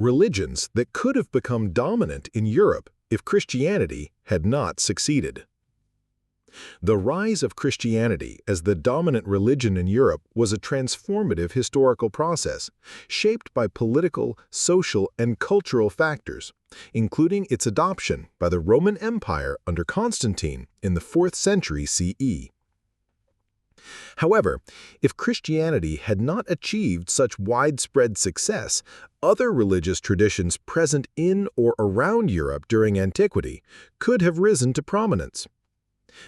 religions that could have become dominant in Europe if Christianity had not succeeded. The rise of Christianity as the dominant religion in Europe was a transformative historical process, shaped by political, social, and cultural factors, including its adoption by the Roman Empire under Constantine in the 4th century CE. However, if Christianity had not achieved such widespread success, other religious traditions present in or around Europe during antiquity could have risen to prominence.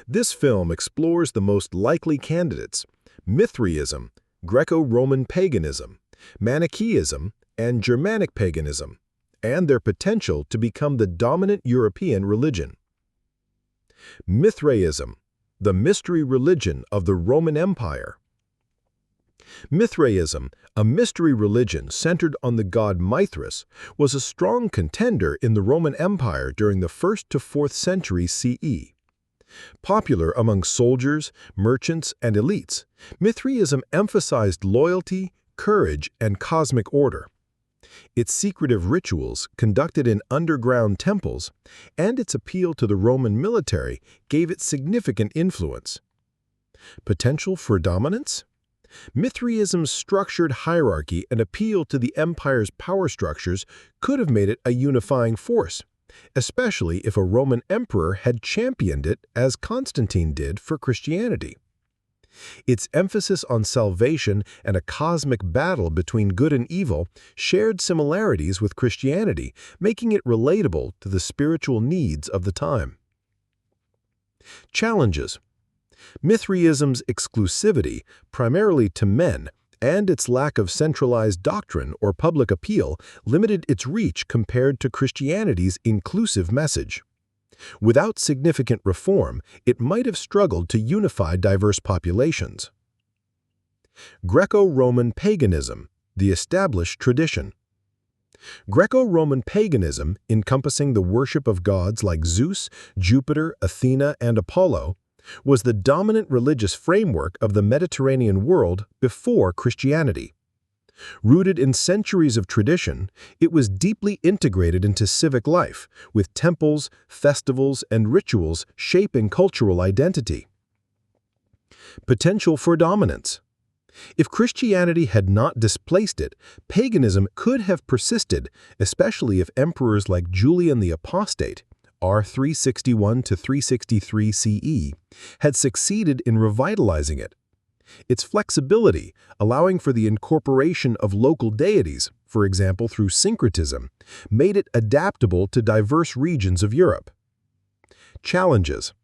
This film explores the most likely candidates: Mithraism, Greco-Roman paganism, Manichaeism, and Germanic paganism, and their potential to become the dominant European religion. Mithraism, the mystery religion of the Roman Empire. Mithraism, a mystery religion centered on the god Mithras, was a strong contender in the Roman Empire during the 1st to 4th century CE. Popular among soldiers, merchants, and elites, Mithraism emphasized loyalty, courage, and cosmic order. Its secretive rituals, conducted in underground temples, and its appeal to the Roman military gave it significant influence. Potential for dominance? Mithraism's structured hierarchy and appeal to the empire's power structures could have made it a unifying force, especially if a Roman emperor had championed it as Constantine did for Christianity. Its emphasis on salvation and a cosmic battle between good and evil shared similarities with Christianity, making it relatable to the spiritual needs of the time. Challenges: Mithraism's exclusivity, primarily to men, and its lack of centralized doctrine or public appeal limited its reach compared to Christianity's inclusive message. Without significant reform, it might have struggled to unify diverse populations. Greco-Roman paganism, the established tradition. Greco-Roman paganism, encompassing the worship of gods like Zeus, Jupiter, Athena, and Apollo, was the dominant religious framework of the Mediterranean world before Christianity. Rooted in centuries of tradition, it was deeply integrated into civic life, with temples, festivals, and rituals shaping cultural identity. Potential for dominance. If Christianity had not displaced it, paganism could have persisted, especially if emperors like Julian the Apostate, r. 361 to 363 CE, had succeeded in revitalizing it. Its flexibility, allowing for the incorporation of local deities, for example through syncretism, made it adaptable to diverse regions of Europe. Challenges: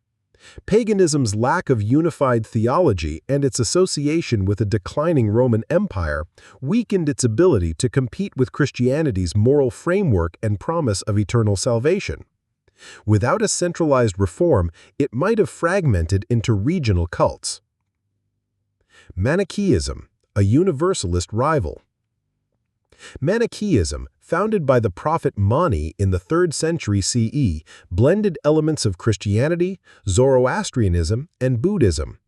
Paganism's lack of unified theology and its association with a declining Roman Empire weakened its ability to compete with Christianity's moral framework and promise of eternal salvation. Without a centralized reform, it might have fragmented into regional cults. Manichaeism, a universalist rival. Manichaeism, founded by the prophet Mani in the 3rd century CE, blended elements of Christianity, Zoroastrianism, and Buddhism.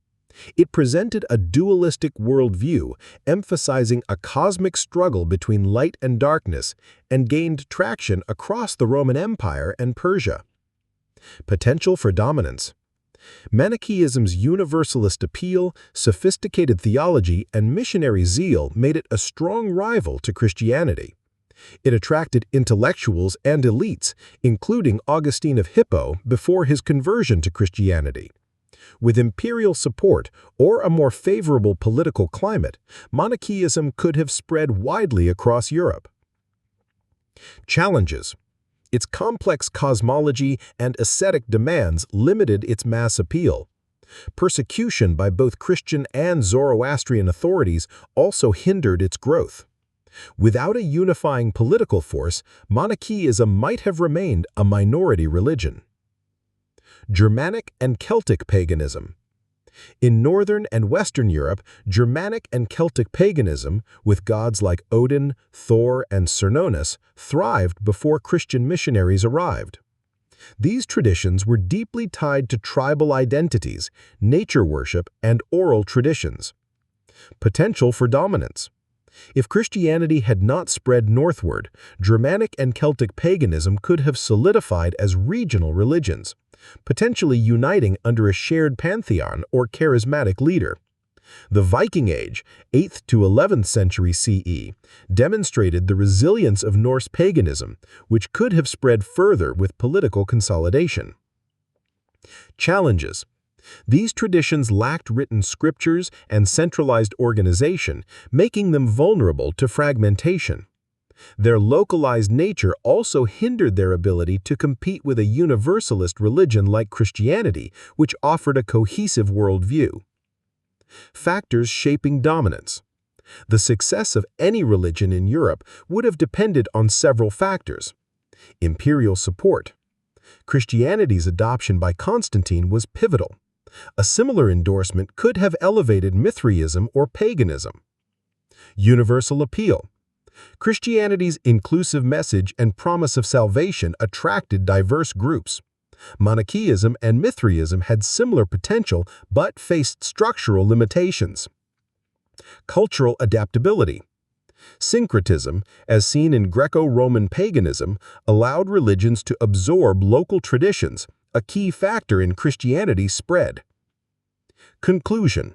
It presented a dualistic worldview, emphasizing a cosmic struggle between light and darkness, and gained traction across the Roman Empire and Persia. Potential for dominance. Manichaeism's universalist appeal, sophisticated theology, and missionary zeal made it a strong rival to Christianity. It attracted intellectuals and elites, including Augustine of Hippo before his conversion to Christianity. With imperial support or a more favorable political climate, Manichaeism could have spread widely across Europe. Challenges: Its complex cosmology and ascetic demands limited its mass appeal. Persecution by both Christian and Zoroastrian authorities also hindered its growth. Without a unifying political force, Manichaeism might have remained a minority religion. Germanic and Celtic paganism. In Northern and Western Europe, Germanic and Celtic paganism, with gods like Odin, Thor, and Cernunnos, thrived before Christian missionaries arrived. These traditions were deeply tied to tribal identities, nature worship, and oral traditions. Potential for dominance. If Christianity had not spread northward, Germanic and Celtic paganism could have solidified as regional religions, potentially uniting under a shared pantheon or charismatic leader. The Viking Age, 8th to 11th century CE, demonstrated the resilience of Norse paganism, which could have spread further with political consolidation. Challenges. These traditions lacked written scriptures and centralized organization, making them vulnerable to fragmentation. Their localized nature also hindered their ability to compete with a universalist religion like Christianity, which offered a cohesive worldview. Factors shaping dominance. The success of any religion in Europe would have depended on several factors. Imperial support. Christianity's adoption by Constantine was pivotal. A similar endorsement could have elevated Mithraism or paganism. Universal appeal. Christianity's inclusive message and promise of salvation attracted diverse groups. Manichaeism and Mithraism had similar potential but faced structural limitations. Cultural adaptability. Syncretism, as seen in Greco-Roman paganism, allowed religions to absorb local traditions, a key factor in Christianity's spread. Conclusion.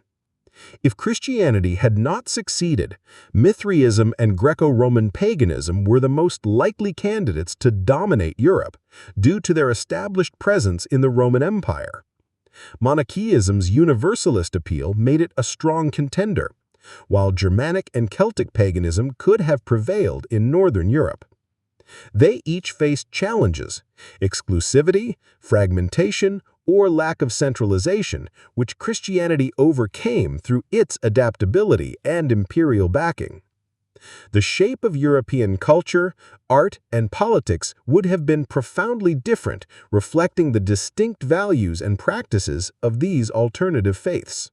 If Christianity had not succeeded, Mithraism and Greco-Roman paganism were the most likely candidates to dominate Europe due to their established presence in the Roman Empire. Manichaeism's universalist appeal made it a strong contender, while Germanic and Celtic paganism could have prevailed in Northern Europe. They each faced challenges: exclusivity, fragmentation, or lack of centralization, which Christianity overcame through its adaptability and imperial backing. The shape of European culture, art, and politics would have been profoundly different, reflecting the distinct values and practices of these alternative faiths.